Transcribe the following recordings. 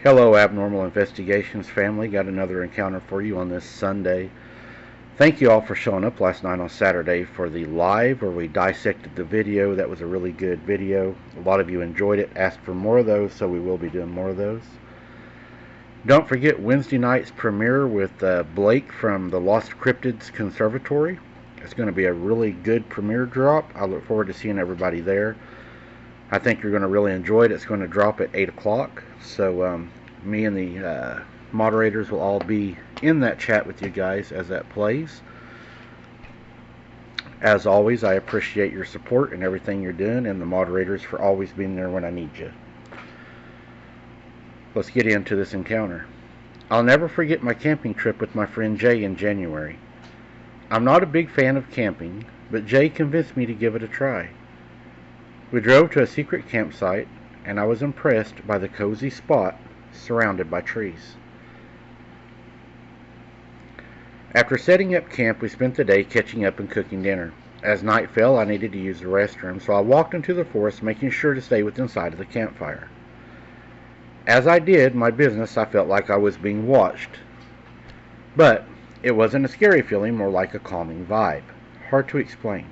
Hello, Abnormal Investigations family. Got another encounter for you on this Sunday. Thank you all for showing up last night on Saturday for the live where we dissected the video. That was a really good video. A lot of you enjoyed it, asked for more of those, so we will be doing more of those. Don't forget Wednesday night's premiere with Blake from the Lost Cryptids Conservatory. It's going to be a really good premiere drop. I look forward to seeing everybody there. I think you're going to really enjoy it. It's going to drop at 8 o'clock. So me and the moderators will all be in that chat with you guys as that plays. As always, I appreciate your support and everything you're doing, and the moderators for always being there when I need you. Let's get into this encounter. I'll never forget my camping trip with my friend Jay in January. I'm not a big fan of camping, but Jay convinced me to give it a try. We drove to a secret campsite, and I was impressed by the cozy spot surrounded by trees. After setting up camp, we spent the day catching up and cooking dinner. As night fell, I needed to use the restroom, so I walked into the forest, making sure to stay within sight of the campfire. As I did my business, I felt like I was being watched. But it wasn't a scary feeling, more like a calming vibe. Hard to explain.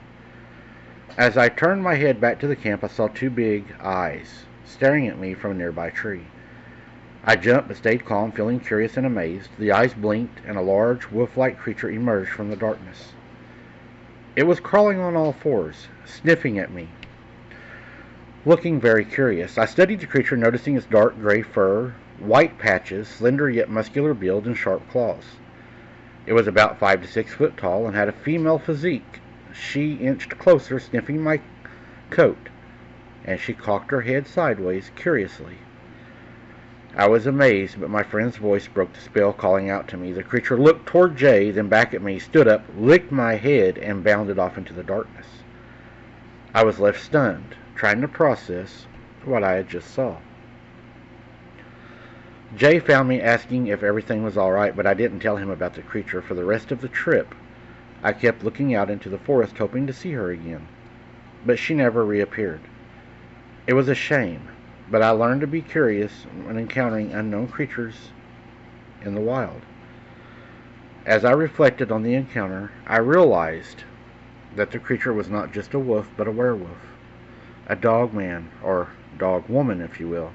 As I turned my head back to the camp, I saw two big eyes staring at me from a nearby tree. I jumped but stayed calm, feeling curious and amazed. The eyes blinked, and a large, wolf-like creature emerged from the darkness. It was crawling on all fours, sniffing at me, looking very curious. I studied the creature, noticing its dark gray fur, white patches, slender yet muscular build, and sharp claws. It was about 5 to 6 foot tall and had a female physique. She inched closer, sniffing my coat, and she cocked her head sideways, curiously. I was amazed, but my friend's voice broke the spell, calling out to me. The creature looked toward Jay, then back at me, stood up, licked my head, and bounded off into the darkness. I was left stunned, trying to process what I had just saw. Jay found me asking if everything was all right, but I didn't tell him about the creature. For the rest of the trip, I kept looking out into the forest, hoping to see her again, but she never reappeared. It was a shame, but I learned to be curious when encountering unknown creatures in the wild. As I reflected on the encounter, I realized that the creature was not just a wolf, but a werewolf. A dogman, or dog woman, if you will.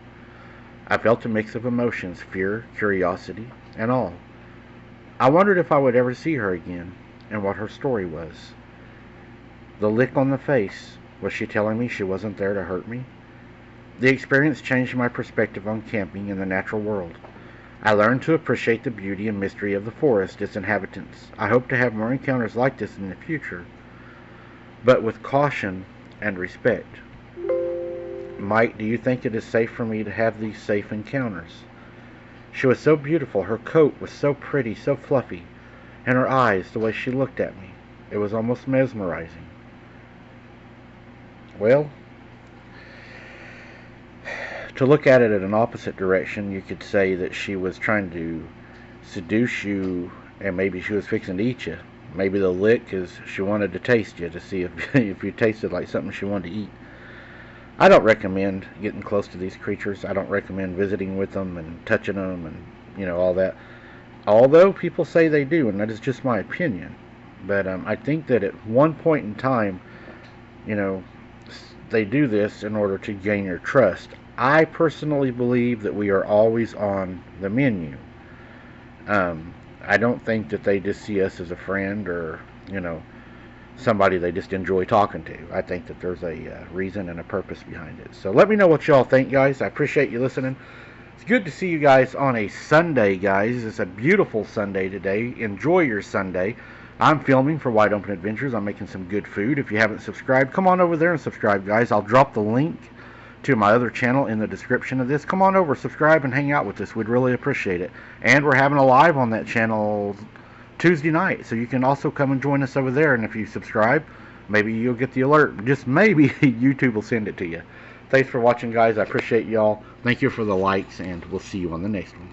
I felt a mix of emotions, fear, curiosity, and all. I wondered if I would ever see her again, and what her story was. The lick on the face, was she telling me she wasn't there to hurt me? The experience changed my perspective on camping in the natural world. I learned to appreciate the beauty and mystery of the forest, its inhabitants. I hope to have more encounters like this in the future, but with caution and respect. Mike, do you think it is safe for me to have these safe encounters? She was so beautiful. Her coat was so pretty, so fluffy, and her eyes, the way she looked at me, it was almost mesmerizing. Well, to look at it in an opposite direction, you could say that she was trying to seduce you, and maybe she was fixing to eat you. Maybe the lick is she wanted to taste you to see if you tasted like something she wanted to eat. I don't recommend getting close to these creatures. I don't recommend visiting with them and touching them and, all that. Although people say they do, and that is just my opinion. But I think that at one point in time, they do this in order to gain your trust. I personally believe that we are always on the menu. I don't think that they just see us as a friend or, somebody they just enjoy talking to. I think that there's a reason and a purpose behind it. So let me know what y'all think, guys. I appreciate you listening. It's good to see you guys on a Sunday, guys. It's a beautiful Sunday today. Enjoy your Sunday. I'm filming for Wide Open Adventures. I'm making some good food. If you haven't subscribed, come on over there and subscribe, guys. I'll drop the link to my other channel in the description of this. Come on over, subscribe, and hang out with us. We'd really appreciate it. And we're having a live on that channel Tuesday night, so you can also come and join us over there. And if you subscribe, maybe you'll get the alert. Just maybe YouTube will send it to you. Thanks for watching, guys. I appreciate y'all. Thank you for the likes, and we'll see you on the next one.